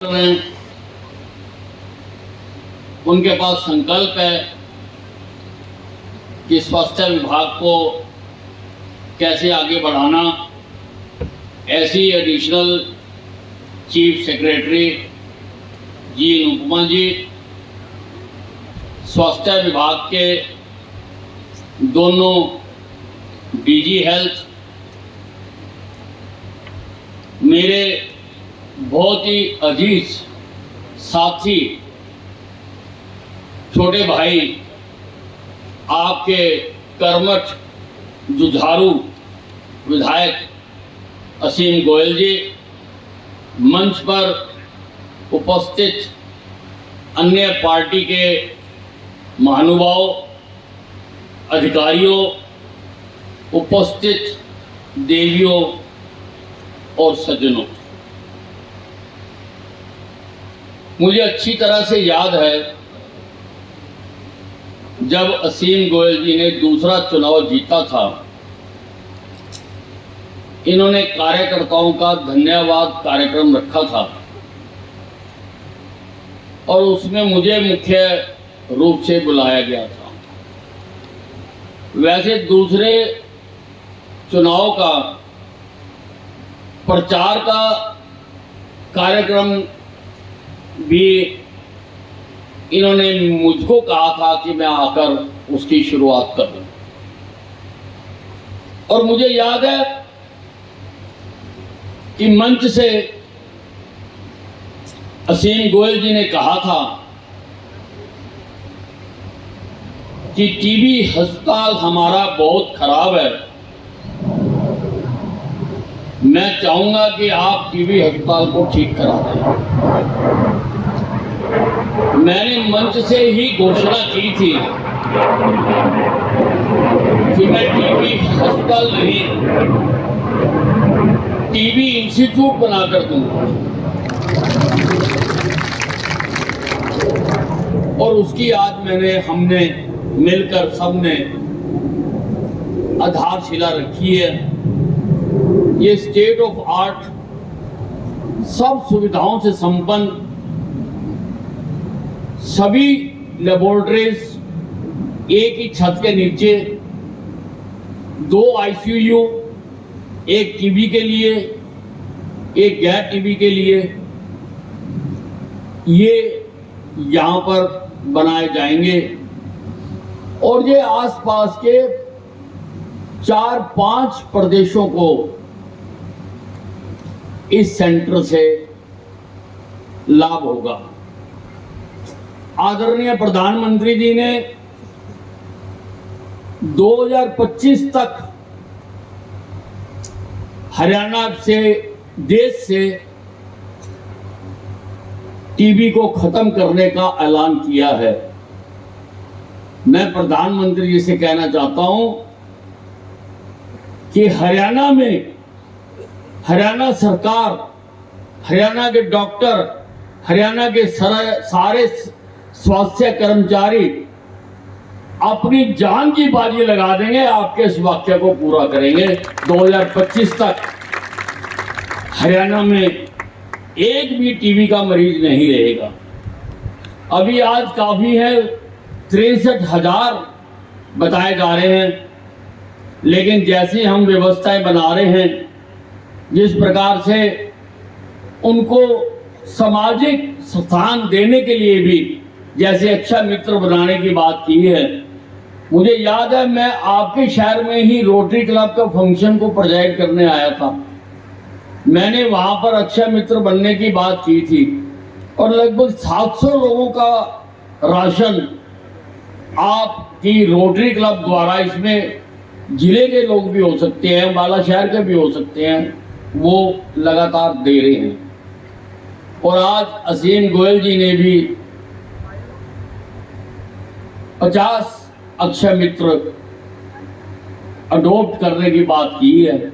में उनके पास संकल्प है कि स्वास्थ्य विभाग को कैसे आगे बढ़ाना। ऐसी एडिशनल चीफ सेक्रेटरी जी अनुपमा जी, स्वास्थ्य विभाग के दोनों डीजी हेल्थ, मेरे बहुत ही अजीज साथी छोटे भाई, आपके कर्मठ जुझारू विधायक असीम गोयल जी, मंच पर उपस्थित अन्य पार्टी के महानुभाव, अधिकारियों, उपस्थित देवियों और सज्जनों, मुझे अच्छी तरह से याद है जब असीम गोयल जी ने दूसरा चुनाव जीता था, इन्होंने कार्यकर्ताओं का धन्यवाद कार्यक्रम रखा था और उसमें मुझे मुख्य रूप से बुलाया गया था। वैसे दूसरे चुनाव का प्रचार का कार्यक्रम भी इन्होंने मुझको कहा था कि मैं आकर उसकी शुरुआत कर दूं। और मुझे याद है कि मंच से असीम गोयल जी ने कहा था कि टीबी अस्पताल हमारा बहुत खराब है, मैं चाहूंगा कि आप टीबी अस्पताल को ठीक करा दें। मैंने मंच से ही घोषणा की थी कि मैं टीबी अस्पताल नहीं, टीबी इंस्टीट्यूट बनाकर दूंगा। और उसकी आज हमने मिलकर सबने आधारशिला रखी है। ये स्टेट ऑफ आर्ट, सब सुविधाओं से संपन्न, सभी लेबोरेटरीज एक ही छत के नीचे, 2 आईसीयू, एक टीबी के लिए, एक गैर टीबी के लिए, ये यहाँ पर बनाए जाएंगे। और ये आसपास के 4-5 प्रदेशों को इस सेंटर से लाभ होगा। आदरणीय प्रधानमंत्री जी ने 2025 तक हरियाणा से, देश से टीबी को खत्म करने का ऐलान किया है। मैं प्रधानमंत्री जी से कहना चाहता हूं कि हरियाणा में, हरियाणा सरकार, हरियाणा के डॉक्टर, हरियाणा के सारे स्वास्थ्य कर्मचारी अपनी जान की बाजी लगा देंगे, आपके इस वाक्य को पूरा करेंगे। 2025 तक हरियाणा में एक भी टीबी का मरीज नहीं रहेगा। अभी आज काफी है, 63,000 बताए जा रहे हैं, लेकिन जैसी हम व्यवस्थाएं बना रहे हैं, जिस प्रकार से उनको सामाजिक स्थान देने के लिए भी, जैसे अच्छा मित्र बनाने की बात की है, मुझे याद है मैं आपके शहर में ही रोटरी क्लब का फंक्शन को प्रेजेंट करने आया था। मैंने वहां पर अच्छा मित्र बनने की बात की थी और लगभग 700 लोगों का राशन आपकी रोटरी क्लब द्वारा, इसमें जिले के लोग भी हो सकते हैं, बाला शहर के भी हो सकते हैं, वो लगातार दे रहे हैं। और आज असीम गोयल जी ने भी 50 अक्षय मित्र अडॉप्ट करने की बात की है।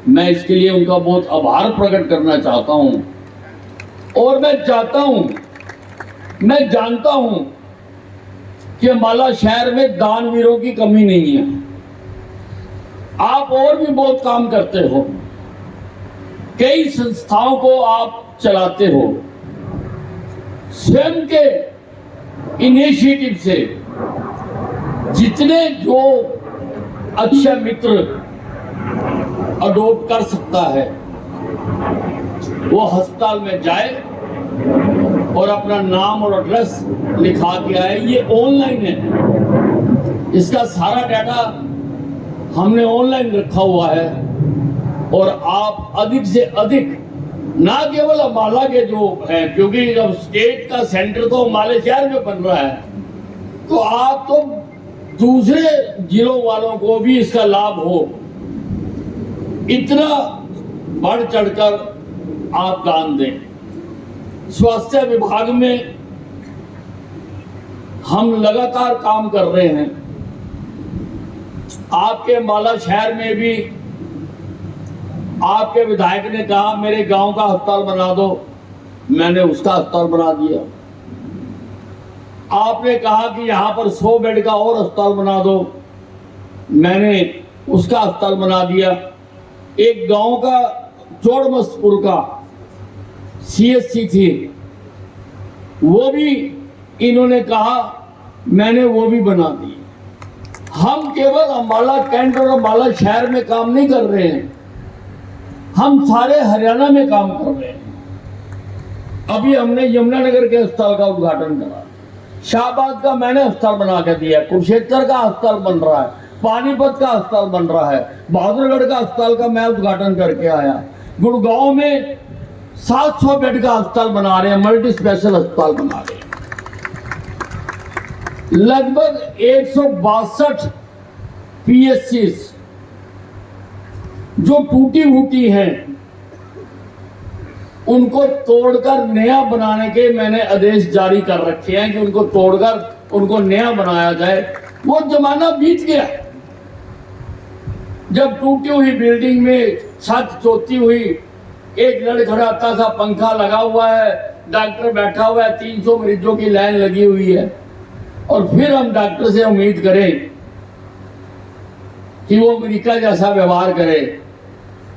मैं इसके लिए उनका बहुत आभार प्रकट करना चाहता हूं। और मैं चाहता हूं, मैं जानता हूं कि अंबाला शहर में दानवीरों की कमी नहीं है। आप और भी बहुत काम करते हो, कई संस्थाओं को आप चलाते हो, स्वयं के इनिशिएटिव से जितने जो अच्छे मित्र अडॉप्ट कर सकता है वो अस्पताल में जाए और अपना नाम और एड्रेस लिखा के आए। ये ऑनलाइन है, इसका सारा डाटा हमने ऑनलाइन रखा हुआ है और आप अधिक से अधिक ना केवल अम्बाला के जो है, क्योंकि जब स्टेट का सेंटर तो अम्बाला शहर में बन रहा है, तो आप तो दूसरे जिलों वालों को भी इसका लाभ हो, इतना बढ़ चढ़कर आप दान दें। स्वास्थ्य विभाग में हम लगातार काम कर रहे हैं। आपके अम्बाला शहर में भी आपके विधायक ने कहा मेरे गांव का अस्पताल बना दो, मैंने उसका अस्पताल बना दिया। आपने कहा कि यहां पर 100 बेड का और अस्पताल बना दो, मैंने उसका अस्पताल बना दिया। एक गांव का चौड़मस्तपुर का CHC थी, वो भी इन्होंने कहा, मैंने वो भी बना दी। हम केवल अम्बाला कैंट और अम्बाला शहर में काम नहीं कर रहे हैं, हम सारे हरियाणा में काम कर रहे हैं। अभी हमने यमुनानगर के अस्पताल का उद्घाटन करा, शाहबाद का मैंने अस्पताल बना के दिया, कुरुक्षेत्र का अस्पताल बन रहा है, पानीपत का अस्पताल बन रहा है, बहादुरगढ़ का अस्पताल का मैं उद्घाटन करके आया, गुड़गांव में 700 बेड का अस्पताल बना रहे हैं, मल्टी स्पेशल अस्पताल बना रहे हैं। लगभग 162 PSCs जो टूटी फूटी हैं उनको तोड़कर नया बनाने के मैंने आदेश जारी कर रखे हैं कि उनको तोड़कर उनको नया बनाया जाए। वो जमाना बीत गया जब टूटी हुई बिल्डिंग में छत चोती हुई, एक लड़खड़ा आता था, पंखा लगा हुआ है, डॉक्टर बैठा हुआ है, 300 मरीजों की लाइन लगी हुई है, और फिर हम डॉक्टर से उम्मीद करें कि वो अमेरिका जैसा व्यवहार करे।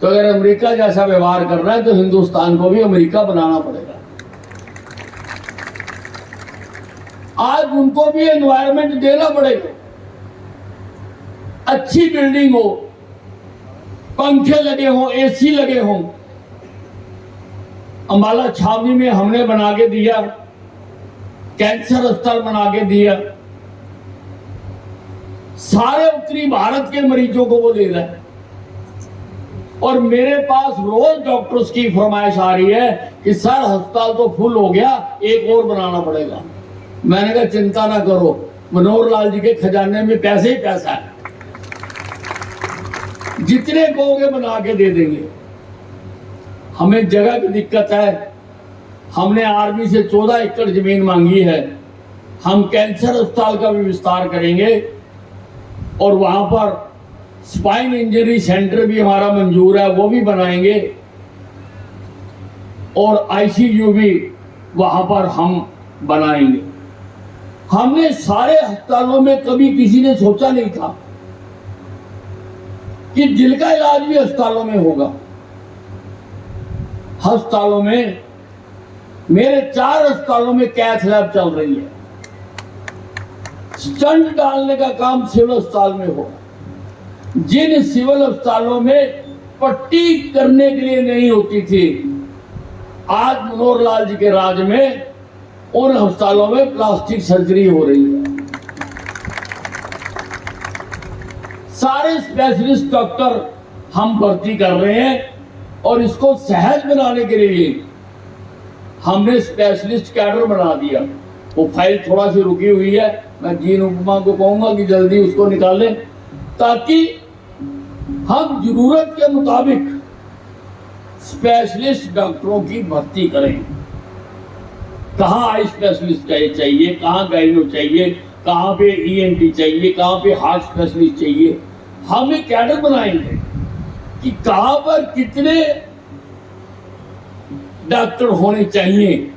तो अगर अमेरिका जैसा व्यवहार कर रहा है तो हिंदुस्तान को भी अमेरिका बनाना पड़ेगा। आज उनको भी एनवायरनमेंट देना पड़ेगा, अच्छी बिल्डिंग हो, पंखे लगे हों, AC लगे हों। अम्बाला छावनी में हमने बना के दिया, कैंसर अस्पताल बना के दिया, सारे उत्तरी भारत के मरीजों को वो दे रहा है। और मेरे पास रोज डॉक्टर्स की फरमाइश आ रही है कि सर अस्पताल तो फुल हो गया, एक और बनाना पड़ेगा। मैंने कहा चिंता ना करो, मनोहर लाल जी के खजाने में पैसे ही पैसा है, जितने कहोगे बना के दे देंगे। हमें जगह की दिक्कत है, हमने आर्मी से 14 एकड़ जमीन मांगी है। हम कैंसर अस्पताल का भी विस्तार करेंगे और वहां पर स्पाइन इंजरी सेंटर भी हमारा मंजूर है, वो भी बनाएंगे, और ICU भी वहां पर हम बनाएंगे। हमने सारे अस्पतालों में कभी किसी ने सोचा नहीं था कि दिल का इलाज भी अस्पतालों में होगा। अस्पतालों में मेरे 4 अस्पतालों में कैथ लैब चल रही है। स्टंट डालने का काम सिविल अस्पताल में होगा। जिन सिविल अस्पतालों में पट्टी करने के लिए नहीं होती थी, आज मनोहर लाल जी के राज में उन अस्पतालों में प्लास्टिक सर्जरी हो रही है। सारे स्पेशलिस्ट डॉक्टर हम भर्ती कर रहे हैं और इसको सहज बनाने के लिए हमने स्पेशलिस्ट कैडर बना दिया। वो फाइल थोड़ा सी रुकी हुई है, मैं जीन उपमा को कहूंगा कि जल्दी उसको निकालें, ताकि हम जरूरत के मुताबिक स्पेशलिस्ट डॉक्टरों की भर्ती करें। कहाँ आई स्पेशलिस्ट चाहिए, कहाँ गाइनो चाहिए, कहाँ पे ENT चाहिए, कहाँ पे हार्ट स्पेशलिस्ट चाहिए। हम एक कैडर बनाएंगे कि कहाँ पर कितने डॉक्टर होने चाहिए,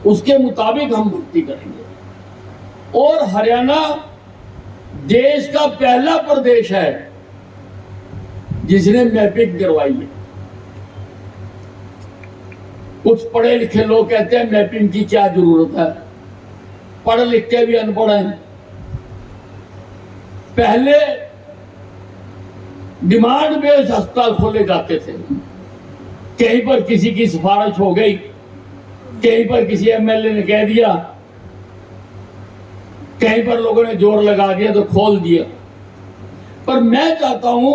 उसके मुताबिक हम भर्ती करेंगे। और हरियाणा देश का पहला प्रदेश है जिसने मैपिंग करवाई है। कुछ पढ़े लिखे लोग कहते हैं मैपिंग की क्या जरूरत है, पढ़ लिख के भी अनपढ़ हैं। पहले डिमांड बेस्ड अस्पताल खोले जाते थे, कहीं पर किसी की सिफारिश हो गई, कहीं पर किसी एमएलए ने कह दिया, कहीं पर लोगों ने जोर लगा दिया तो खोल दिया। पर मैं चाहता हूं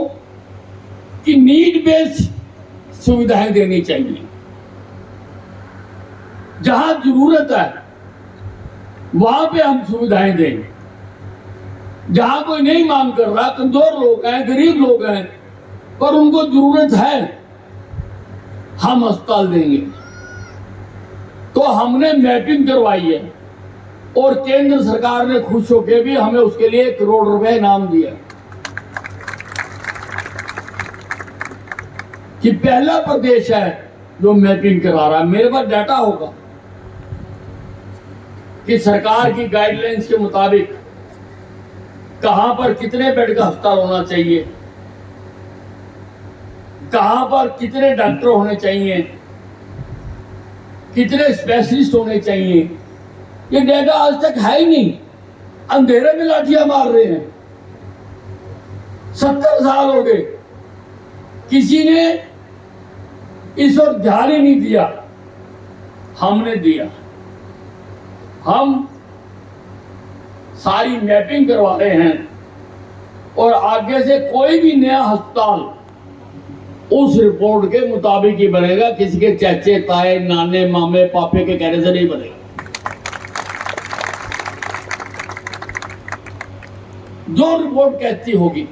कि नीड बेस्ड सुविधाएं देनी चाहिए। जहां जरूरत है वहां पे हम सुविधाएं देंगे। जहां कोई नहीं मांग कर रहा, कमजोर लोग हैं, गरीब लोग हैं, पर उनको जरूरत है, हम अस्पताल देंगे। तो हमने मैपिंग करवाई है और केंद्र सरकार ने खुश होकर भी हमें उसके लिए 1 करोड़ रुपए इनाम दिया कि पहला प्रदेश है जो मैपिंग करा रहा है। मेरे पास डाटा होगा कि सरकार की गाइडलाइंस के मुताबिक कहां पर कितने बेड का अस्पताल होना चाहिए, कहां पर कितने डॉक्टर होने चाहिए, कितने स्पेशलिस्ट होने चाहिए। ये डाटा आज तक है ही नहीं, अंधेरे में लाठियां मार रहे हैं। 70 साल हो गए, किसी ने इस ओर ध्यान ही नहीं दिया। हमने दिया, हम सारी मैपिंग करवा रहे हैं और आगे से कोई भी नया अस्पताल उस रिपोर्ट के मुताबिक ही बनेगा, किसी के चाचे ताए नाने मामे पापे के कहने से नहीं बनेगा। जो रिपोर्ट कहती होगी।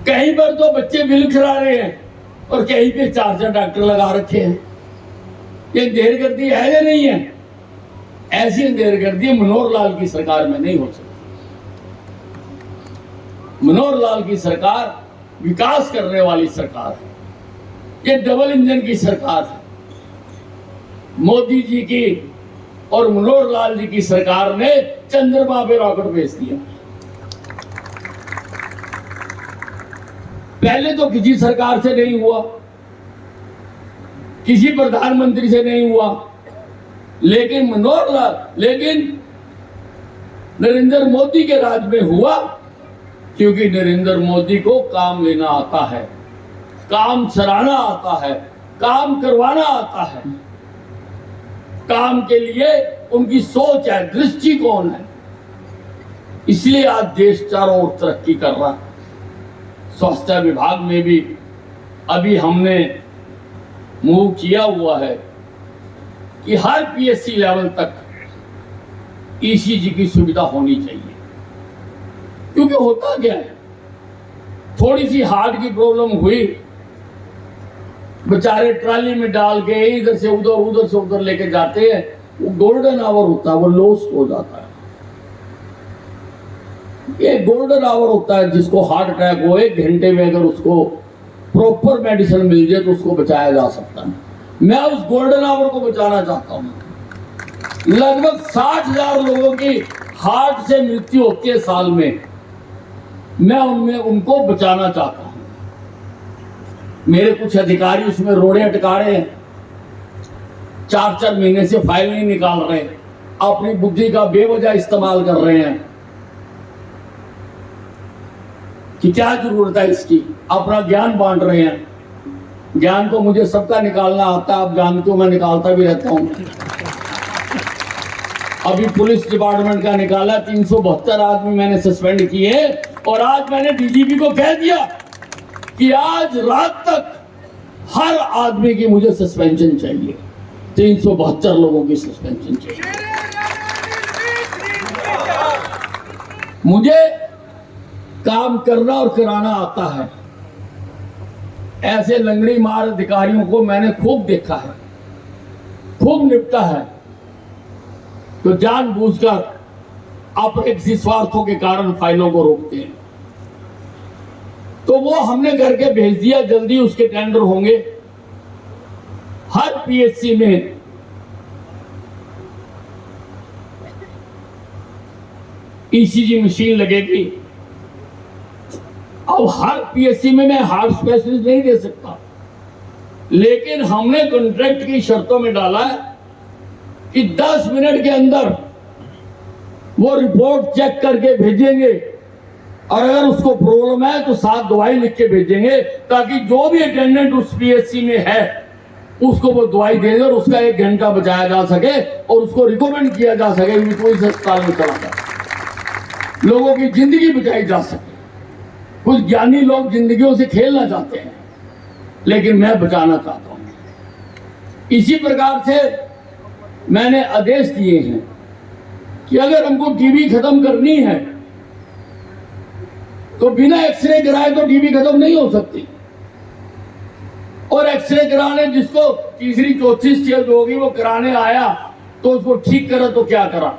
कहीं पर तो बच्चे बिल करा रहे हैं और कहीं पे 4 डॉक्टर लगा रखे हैं। ये अंधेरगर्दी है या नहीं है? ऐसी अंधेरगर्दी मनोहर लाल की सरकार में नहीं हो सकती। मनोहर लाल की सरकार विकास करने वाली सरकार है, ये डबल इंजन की सरकार है। मोदी जी की और मनोहर लाल जी की सरकार ने चंद्रमा पे रॉकेट भेज दिया। पहले तो किसी सरकार से नहीं हुआ, किसी प्रधानमंत्री से नहीं हुआ, लेकिन नरेंद्र मोदी के राज में हुआ, क्योंकि नरेंद्र मोदी को काम लेना आता है, काम चलाना आता है, काम करवाना आता है। काम के लिए उनकी सोच है, दृष्टिकोण है, इसलिए आज देश चारों ओर तरक्की कर रहा है। स्वास्थ्य विभाग में भी अभी हमने मूव किया हुआ है कि हर पीएससी लेवल तक ईसीजी की सुविधा होनी चाहिए। क्योंकि होता क्या है, थोड़ी सी हार्ट की प्रॉब्लम हुई, बेचारे ट्राली में डाल के इधर से उधर लेके जाते हैं। वो गोल्डन आवर होता है, वो लॉस्ट हो जाता है। ये गोल्डन आवर होता है, जिसको हार्ट अटैक हो 1 घंटे में अगर उसको प्रॉपर मेडिसिन मिल जाए तो उसको बचाया जा सकता है। मैं उस गोल्डन आवर को बचाना चाहता हूं। लगभग 60,000 लोगों की हार्ट से मृत्यु होती है साल में, मैं उनको बचाना चाहता हूं। मेरे कुछ अधिकारी उसमें रोड़े अटका रहे हैं, 4 महीने से फाइल नहीं निकाल रहे, अपनी बुद्धि का बेवजह इस्तेमाल कर रहे हैं कि क्या जरूरत है इसकी, अपना ज्ञान बांट रहे हैं। ज्ञान तो मुझे सबका निकालना आता है, आप जानते हो, मैं निकालता भी रहता हूं। अभी पुलिस डिपार्टमेंट का निकाला, 372 आदमी मैंने सस्पेंड किए और आज मैंने डीजीपी को कह दिया कि आज रात तक हर आदमी की मुझे सस्पेंशन चाहिए। 372 लोगों की सस्पेंशन चाहिए। मुझे काम करना और कराना आता है। ऐसे लंगड़ी मार अधिकारियों को मैंने खूब देखा है, खूब निपटा है, तो जानबूझकर अपने किसी स्वार्थों के कारण फाइलों को रोकते हैं। तो वो हमने करके भेज दिया, जल्दी उसके टेंडर होंगे। हर पीएचसी में ईसीजी मशीन लगेगी। अब हर पीएचसी में मैं हार्ट स्पेशलिस्ट नहीं दे सकता, लेकिन हमने कॉन्ट्रैक्ट की शर्तों में डाला है कि 10 मिनट के अंदर वो रिपोर्ट चेक करके भेजेंगे और अगर उसको प्रॉब्लम है तो 7 दवाई लिख के भेजेंगे, ताकि जो भी अटेंडेंट उस पीएचसी में है उसको वो दवाई दे दे और उसका 1 घंटा बचाया जा सके और उसको रिकमेंड किया जा सके कि कोई अस्पताल में चला जाए, लोगों की जिंदगी बचाई जा सके। कुछ ज्ञानी लोग जिंदगियों से खेलना चाहते हैं, लेकिन मैं बचाना चाहता हूं। इसी प्रकार से मैंने आदेश दिए हैं कि अगर हमको टीबी खत्म करनी है तो बिना एक्सरे कराए तो टीबी खत्म नहीं हो सकती। और एक्सरे कराने जिसको 3री 4थी स्टेज होगी वो कराने आया तो उसको ठीक करा तो क्या करा।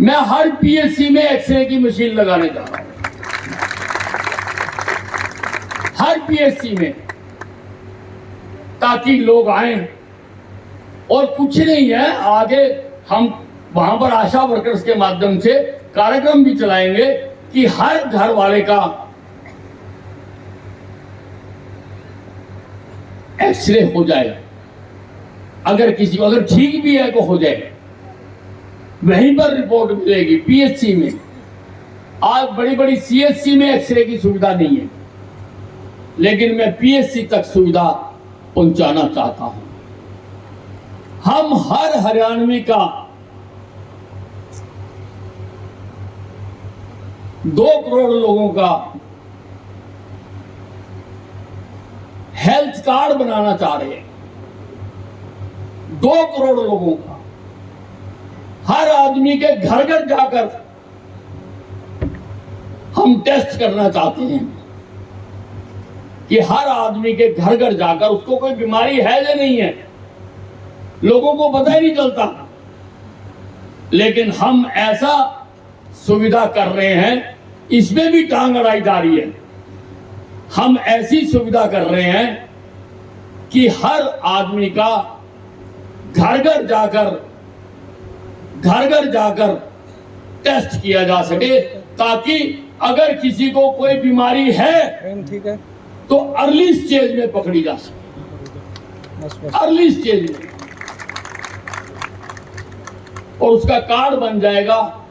मैं हर पीएचसी में एक्सरे की मशीन लगाने जा रहा हूं, हर पीएचसी में, ताकि लोग आए। और कुछ नहीं है, आगे हम वहां पर आशा वर्कर्स के माध्यम से कार्यक्रम भी चलाएंगे कि हर घर वाले का एक्सरे हो जाए। अगर किसी को अगर ठीक भी है तो हो जाए, वहीं पर रिपोर्ट मिलेगी पीएचसी में। आज बड़ी बड़ी सीएचसी में एक्सरे की सुविधा नहीं है, लेकिन मैं पीएचसी तक सुविधा पहुंचाना चाहता हूं। हम हर हरियाणवी का 2 करोड़ लोगों का हेल्थ कार्ड बनाना चाह रहे हैं। 2 करोड़ लोगों का, हर आदमी के घर घर जाकर हम टेस्ट करना चाहते हैं कि हर आदमी के घर घर जाकर उसको कोई बीमारी है या नहीं है, लोगों को पता ही नहीं चलता। लेकिन हम ऐसा सुविधा कर रहे हैं, इसमें भी टांग अड़ाई जा रही है। हम ऐसी सुविधा कर रहे हैं कि हर आदमी का घर घर जाकर टेस्ट किया जा सके, ताकि अगर किसी को कोई बीमारी है ठीक है तो अर्ली स्टेज में पकड़ी जा सके, अर्ली स्टेज में, और उसका कार्ड बन जाएगा।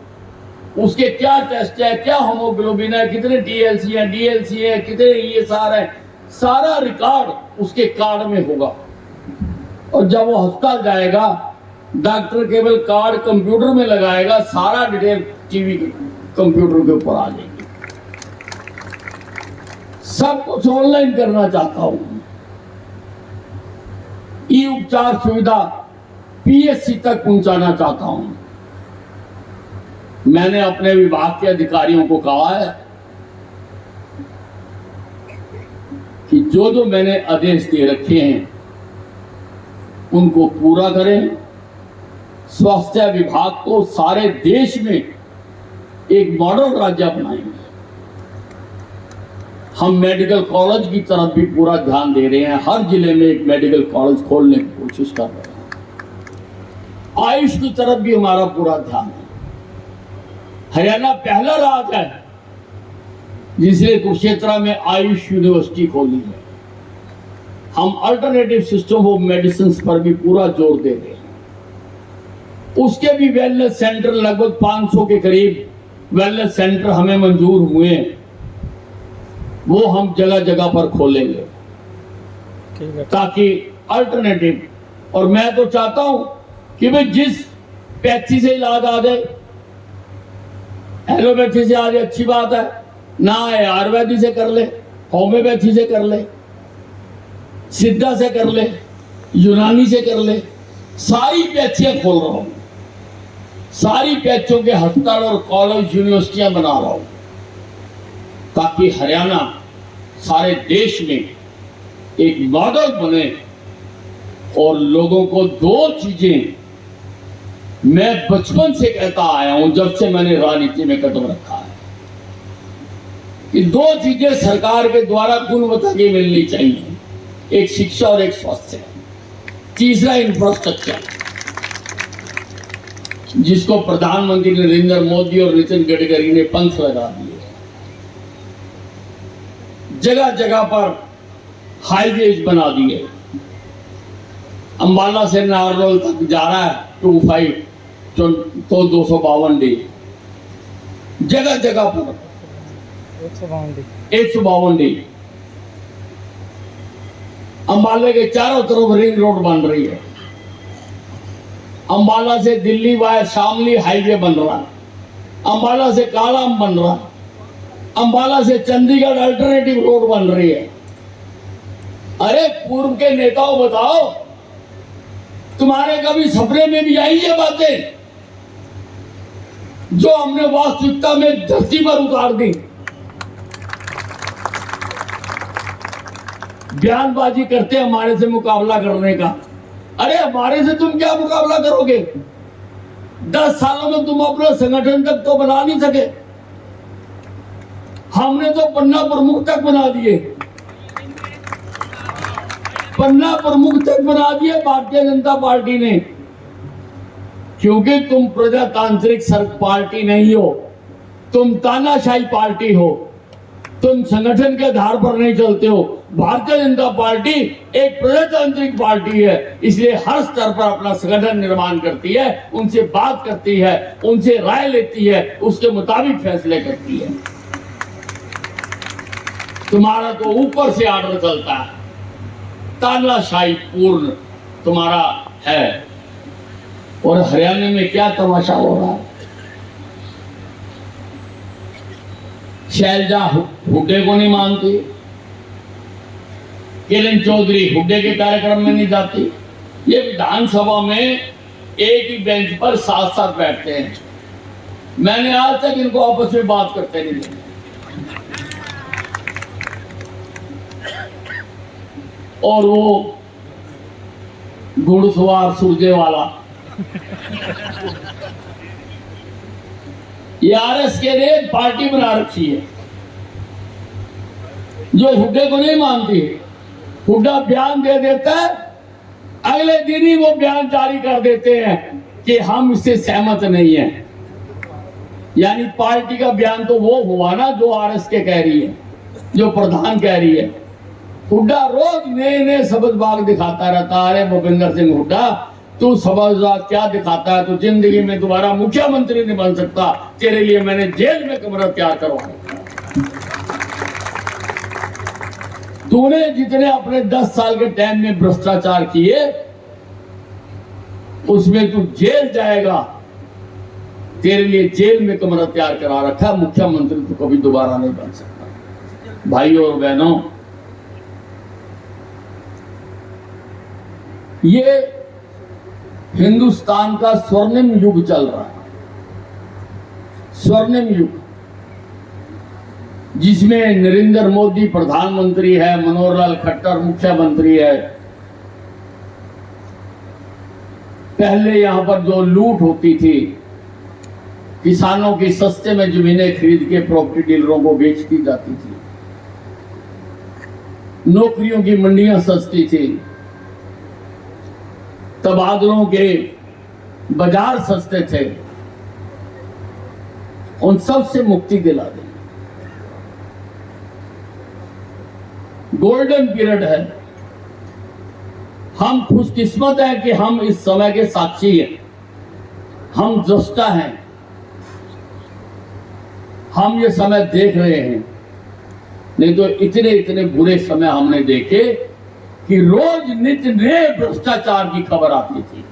उसके क्या टेस्ट है, क्या होमोग्लोबिन है, कितने टीएलसी है, डीएलसी है, कितने ईएसआर है, सारा रिकॉर्ड उसके कार्ड में होगा। और जब वो अस्पताल जाएगा, डॉक्टर केवल कार्ड कंप्यूटर में लगाएगा, सारा डिटेल टीवी कंप्यूटर के ऊपर आ जाएगी। सब कुछ ऑनलाइन करना चाहता हूं। ई उपचार सुविधा पीएचसी तक पहुंचाना चाहता हूं। मैंने अपने विभाग के अधिकारियों को कहा है कि जो जो मैंने आदेश दे रखे हैं उनको पूरा करें। स्वास्थ्य विभाग को सारे देश में एक मॉडल राज्य बनाएंगे। हम मेडिकल कॉलेज की तरफ भी पूरा ध्यान दे रहे हैं, हर जिले में एक मेडिकल कॉलेज खोलने की कोशिश कर रहे हैं। आयुष की तरफ भी हमारा पूरा ध्यान है। हरियाणा पहला राज्य है जिसने कुरुक्षेत्र में आयुष यूनिवर्सिटी खोली है। हम अल्टरनेटिव सिस्टम ऑफ मेडिसिन पर भी पूरा जोर दे रहे हैं। उसके भी वेलनेस सेंटर, लगभग 500 के करीब वेलनेस सेंटर हमें मंजूर हुए हैं, वो हम जगह जगह पर खोलेंगे ताकि अल्टरनेटिव। और मैं तो चाहता हूं कि भाई जिस पैथी से इलाज आ जाए, एलोपैथी से आ जाए अच्छी बात है, ना है आयुर्वेदिक से कर ले, होम्योपैथी से कर ले, सिद्धा से कर ले, यूनानी से कर ले, सारी पैथियां खोल रहा हूं, सारी पैथियों के अस्पताल और कॉलेज यूनिवर्सिटियां बना रहा हूं, ताकि हरियाणा सारे देश में एक मॉडल बने। और लोगों को 2 चीजें मैं बचपन से कहता आया हूं, जब से मैंने राजनीति में कदम रखा है, कि 2 चीजें सरकार के द्वारा गुणवत्ता की मिलनी चाहिए, एक शिक्षा और एक स्वास्थ्य, तीसरा इंफ्रास्ट्रक्चर, जिसको प्रधानमंत्री नरेंद्र मोदी और नितिन गडकरी ने पंख लगा दिए। जगह जगह पर हाईवेज बना दिए। अंबाला से नारनौल तक जा रहा है 25 तो 252 डी, जगह जगह पर 152 डी। अंबाला के चारों तरफ रिंग रोड बन रही है। अंबाला से दिल्ली वाया शामली हाईवे बन रहा है। अंबाला से कालाम बन रहा है। अंबाला से चंडीगढ़ अल्टरनेटिव रोड बन रही है। अरे पूर्व के नेताओं बताओ, तुम्हारे कभी सपने में भी आई ये बातें जो हमने वास्तविकता में धरती पर उतार दी? बयानबाजी करते हमारे से मुकाबला करने का। अरे हमारे से तुम क्या मुकाबला करोगे? 10 सालों में तुम अपना संगठन तक तो बना नहीं सके। हमने तो पन्ना प्रमुख तक बना दिए, पन्ना प्रमुख तक बना दिए भारतीय जनता पार्टी ने। क्योंकि तुम प्रजातांत्रिक पार्टी नहीं हो, तुम तानाशाही पार्टी हो, तुम संगठन के आधार पर नहीं चलते हो। भारतीय जनता पार्टी एक प्रजातांत्रिक पार्टी है, इसलिए हर स्तर पर अपना संगठन निर्माण करती है, उनसे बात करती है, उनसे राय लेती है, उसके मुताबिक फैसले करती है। तुम्हारा तो ऊपर से आर्डर चलता है, तानाशाही पूर्ण तुम्हारा है। और हरियाणा में क्या तमाशा हो रहा है? शैलजा हुड्डे को नहीं मानती, किरण चौधरी हुड्डे के कार्यक्रम में नहीं जाती। ये विधानसभा में एक ही बेंच पर साथ साथ बैठते हैं। मैंने आज तक इनको आपस में बात करते नहीं देखा। और वो घुड़सवार सुरजेवाला आरएस के लिए पार्टी बना रखी है जो हुड्डे को नहीं मानती। हुड्डा बयान दे देता है, अगले दिन ही वो बयान जारी कर देते हैं कि हम इससे सहमत नहीं हैं। यानी पार्टी का बयान तो वो हुआ ना जो आरएस के कह रही है, जो प्रधान कह रही है। हुड्डा रोज नए नए शब्द बाग दिखाता रहता है। अरे भूपेंद्र सिंह हुड्डा, तू शब्द क्या दिखाता है? तू जिंदगी में दोबारा मुख्यमंत्री नहीं बन सकता। तेरे लिए मैंने जेल में कमरा तैयार करवाया। तूने जितने अपने 10 साल के टाइम में भ्रष्टाचार किए, उसमें तू जेल जाएगा। तेरे लिए जेल में कमरा तैयार करा रखा। मुख्यमंत्री तो कभी दोबारा नहीं बन सकता। भाइयों और बहनों, ये हिंदुस्तान का स्वर्णिम युग चल रहा है। स्वर्णिम युग जिसमें नरेंद्र मोदी प्रधानमंत्री है, मनोहर लाल खट्टर मुख्यमंत्री है। पहले यहां पर जो लूट होती थी, किसानों की सस्ते में जमीनें खरीद के प्रॉपर्टी डीलरों को बेच दी जाती थी। नौकरियों की मंडियां सस्ती थी, तबादलों के बाजार सस्ते थे। उन सब से मुक्ति दिला दी। गोल्डन पीरियड है। हम खुशकिस्मत हैं कि हम इस समय के साक्षी हैं, हम दृष्टा हैं। हम ये समय देख रहे हैं, नहीं तो इतने इतने बुरे समय हमने देखे कि रोज नित्य नए भ्रष्टाचार की खबर आती थी।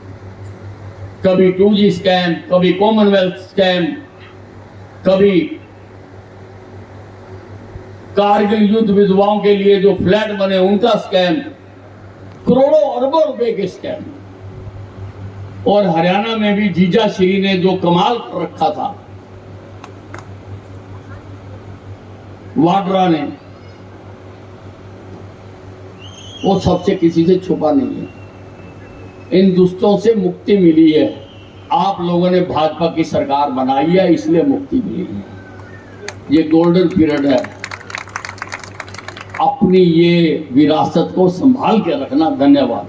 कभी 2G स्कैम, कभी कॉमनवेल्थ स्कैम, कभी कारगिल युद्ध विधवाओं के लिए जो फ्लैट बने उनका स्कैम, करोड़ों अरबों रुपए के स्कैम। और हरियाणा में भी जीजा श्री ने जो कमाल कर रखा था, वाड्रा ने, वो सबसे किसी से छुपा नहीं है। इन दुष्टों से मुक्ति मिली है। आप लोगों ने भाजपा की सरकार बनाई है, इसलिए मुक्ति मिली है। ये गोल्डन पीरियड है। अपनी ये विरासत को संभाल के रखना। धन्यवाद।